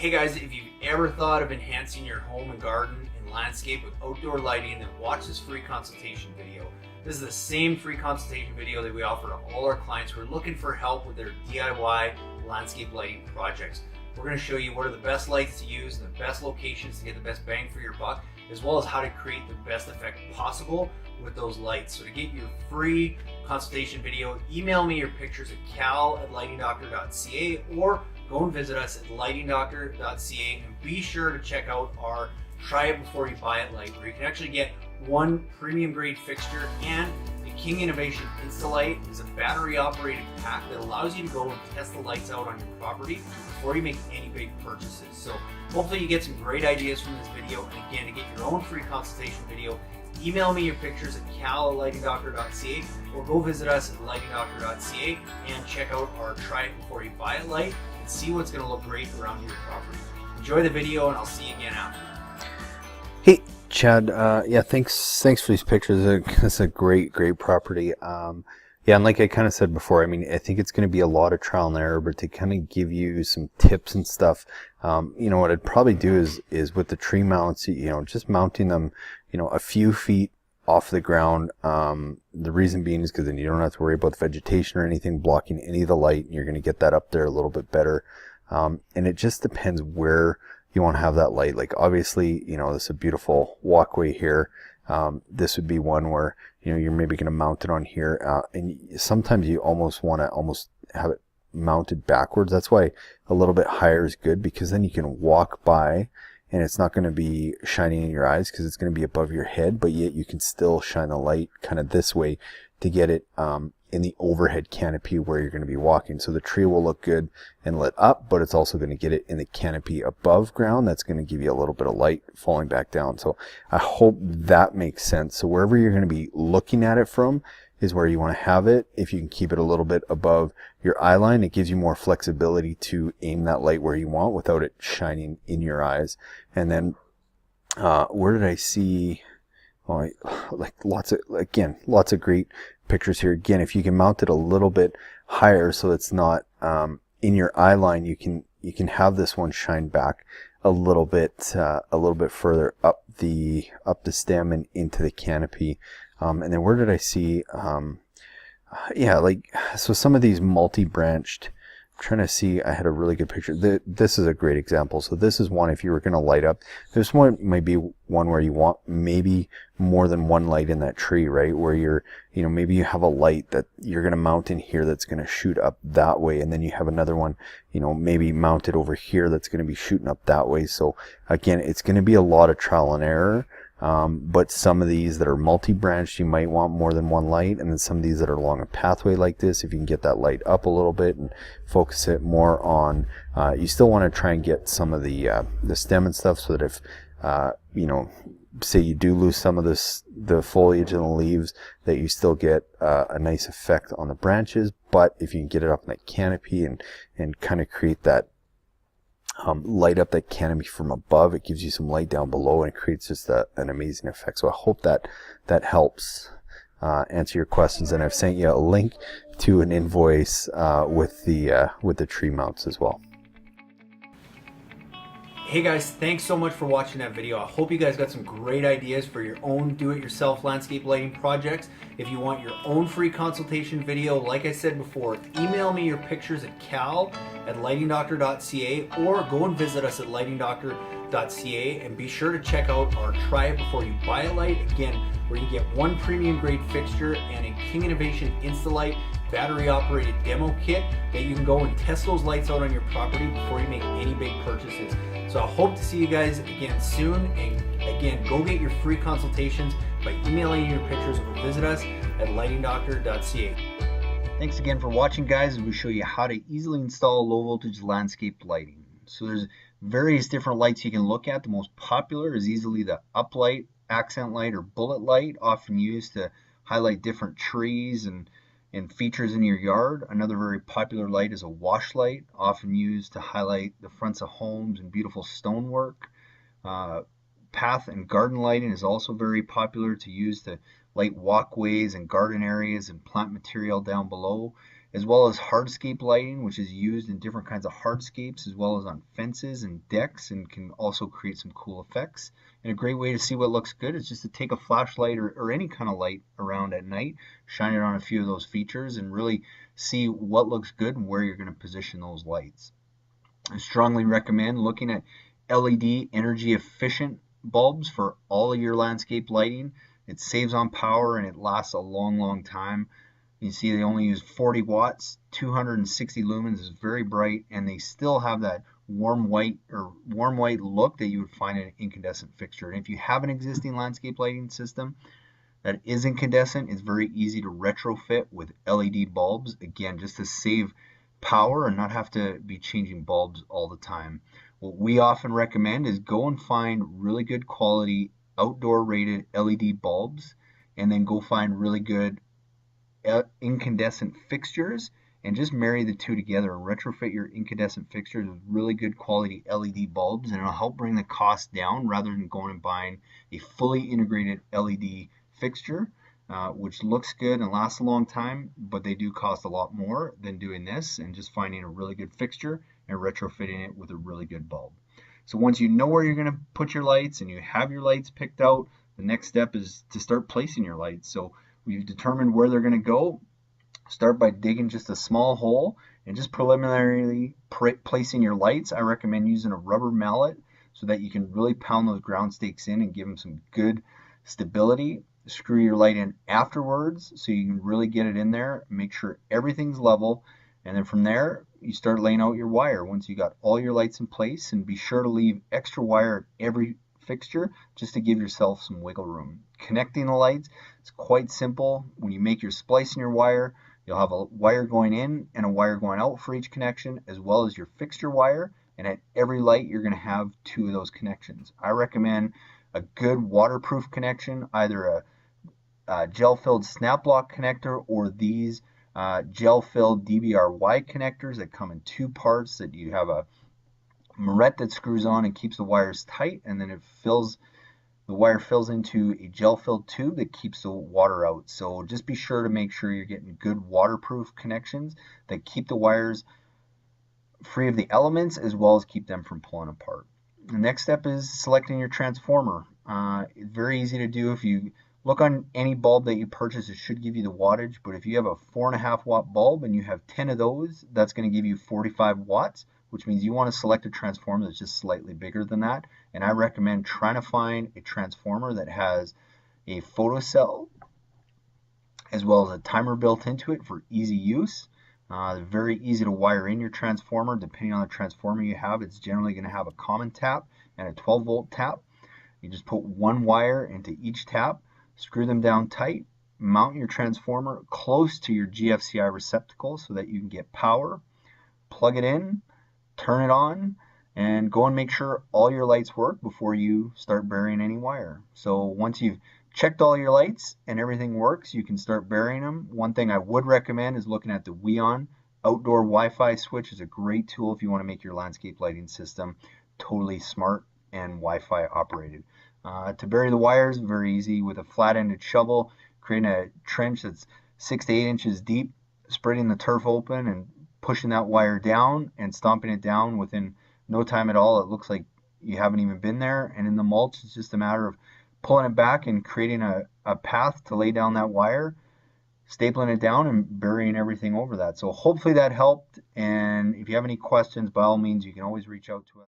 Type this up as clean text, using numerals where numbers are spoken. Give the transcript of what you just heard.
Hey guys, if you've ever thought of enhancing your home and garden and landscape with outdoor lighting, then watch this free consultation video. This is the same free consultation video that we offer to all our clients who are looking for help with their DIY landscape lighting projects. We're going to show you what are the best lights to use and the best locations to get the best bang for your buck, as well as how to create the best effect possible with those lights. So to get your free consultation video, email me your pictures at cal@lightingdoctor.ca or go and visit us at lightingdoctor.ca, and be sure to check out our try it before you buy it light, where you can actually get one premium grade fixture, and the King Innovation Insta-Light is a battery operated pack that allows you to go and test the lights out on your property before you make any big purchases. So hopefully you get some great ideas from this video, and again, to get your own free consultation video, email me your pictures at cal@lightingdoctor.ca or go visit us at lightingdoctor.ca and check out our try it before you buy it light and see what's going to look great around your property. Enjoy the video, and I'll see you again after. Hey, Chad. Yeah, thanks for these pictures. It's a great property. Yeah, and like I kind of said before, I mean, I think it's going to be a lot of trial and error, but to kind of give you some tips and stuff, what I'd probably do is with the tree mounts, just mounting them, a few feet off the ground. The reason being is because then you don't have to worry about the vegetation or anything blocking any of the light, and you're going to get that up there a little bit better. And it just depends where you want to have that light. Like obviously, this is a beautiful walkway here. This would be one where, you're maybe going to mount it on here. And sometimes you almost want to have it mounted backwards. That's why a little bit higher is good, because then you can walk by and it's not going to be shining in your eyes because it's going to be above your head, but yet you can still shine the light kind of this way to get it in the overhead canopy where you're going to be walking. So the tree will look good and lit up, but it's also going to get it in the canopy above ground. That's going to give you a little bit of light falling back down. So I hope that makes sense. So wherever you're going to be looking at it from is where you want to have it. If you can keep it a little bit above your eye line, it gives you more flexibility to aim that light where you want without it shining in your eyes. And then where did I see lots of great pictures here. Again, if you can mount it a little bit higher so it's not in your eye line, you can have this one shine back a little bit further up the stem and into the canopy. And then where did I see so some of these multi-branched, I'm trying to see, I had a really good picture. This is a great example. So this is one, if you were going to light up, this one might be one where you want maybe more than one light in that tree, right? Where you're, maybe you have a light that you're going to mount in here that's going to shoot up that way. And then you have another one, maybe mounted over here that's going to be shooting up that way. So again, it's going to be a lot of trial and error. But some of these that are multi-branched, you might want more than one light, and then some of these that are along a pathway like this, if you can get that light up a little bit and focus it more on, you still want to try and get some of the stem and stuff, so that if, say you do lose some of the foliage and the leaves, that you still get a nice effect on the branches. But if you can get it up in that canopy and kind of create that light up that canopy from above, it gives you some light down below, and it creates just an amazing effect. So I hope that helps answer your questions, and I've sent you a link to an invoice with the tree mounts as well. Hey guys, thanks so much for watching that video. I hope you guys got some great ideas for your own do-it-yourself landscape lighting projects. If you want your own free consultation video, like I said before, email me your pictures at cal@lightingdoctor.ca or go and visit us at lightingdoctor.ca, and be sure to check out our try it before you buy it light, again, where you get one premium grade fixture and a King Innovation Insta-Light battery operated demo kit that you can go and test those lights out on your property before you make any big purchases. So I hope to see you guys again soon, and again, go get your free consultations by emailing your pictures or visit us at lightingdoctor.ca. Thanks again for watching, guys, as we show you how to easily install low voltage landscape lighting. So there's various different lights you can look at. The most popular is easily the uplight, accent light, or bullet light, often used to highlight different trees and features in your yard. Another very popular light is a wash light, often used to highlight the fronts of homes and beautiful stonework. Path and garden lighting is also very popular to use to light walkways and garden areas and plant material down below, as well as hardscape lighting, which is used in different kinds of hardscapes, as well as on fences and decks, and can also create some cool effects. And a great way to see what looks good is just to take a flashlight or any kind of light around at night, shine it on a few of those features, and really see what looks good and where you're going to position those lights. I strongly recommend looking at LED energy efficient bulbs for all of your landscape lighting. It saves on power and it lasts a long time. You see they only use 40 watts, 260 lumens, is very bright, and they still have that warm white look that you would find in an incandescent fixture. And if you have an existing landscape lighting system that is incandescent, it's very easy to retrofit with LED bulbs, again, just to save power and not have to be changing bulbs all the time. What we often recommend is go and find really good quality outdoor rated LED bulbs, and then go find really good incandescent fixtures and just marry the two together and retrofit your incandescent fixtures with really good quality LED bulbs, and it'll help bring the cost down rather than going and buying a fully integrated LED fixture, which looks good and lasts a long time, but they do cost a lot more than doing this and just finding a really good fixture and retrofitting it with a really good bulb. So once you know where you're going to put your lights and you have your lights picked out, the next step is to start placing your lights. So we've determined where they're going to go. Start by digging just a small hole and just preliminarily placing your lights. I recommend using a rubber mallet so that you can really pound those ground stakes in and give them some good stability. Screw your light in afterwards so you can really get it in there, make sure everything's level, and then from there you start laying out your wire once you got all your lights in place, and be sure to leave extra wire at every fixture just to give yourself some wiggle room. Connecting the lights is quite simple. When you make your splice in your wire, you'll have a wire going in and a wire going out for each connection, as well as your fixture wire, and at every light you're going to have two of those connections. I recommend a good waterproof connection, either a gel-filled snap lock connector or these gel-filled DBRY connectors that come in two parts, that you have a moret that screws on and keeps the wires tight, and then the wire fills into a gel-filled tube that keeps the water out. So just be sure to make sure you're getting good waterproof connections that keep the wires free of the elements, as well as keep them from pulling apart. The next step is selecting your transformer. It's very easy to do. If you look on any bulb that you purchase, it should give you the wattage, but if you have a 4.5 watt bulb and you have 10 of those, that's going to give you 45 watts, which means you want to select a transformer that's just slightly bigger than that. And I recommend trying to find a transformer that has a photocell as well as a timer built into it for easy use. Very easy to wire in your transformer. Depending on the transformer you have, it's generally going to have a common tap and a 12 volt tap. You just put one wire into each tap, screw them down tight, mount your transformer close to your GFCI receptacle so that you can get power, plug it in, turn it on, and go and make sure all your lights work before you start burying any wire. So once you've checked all your lights and everything works, you can start burying them. One thing I would recommend is looking at the Weon outdoor Wi-Fi switch. Is a great tool if you want to make your landscape lighting system totally smart and Wi-Fi operated. To bury the wires, very easy with a flat-ended shovel, creating a trench that's 6 to 8 inches deep, spreading the turf open and pushing that wire down and stomping it down within no time at all. It looks like you haven't even been there. And in the mulch, it's just a matter of pulling it back and creating a path to lay down that wire, stapling it down and burying everything over that. So hopefully that helped. And if you have any questions, by all means, you can always reach out to us.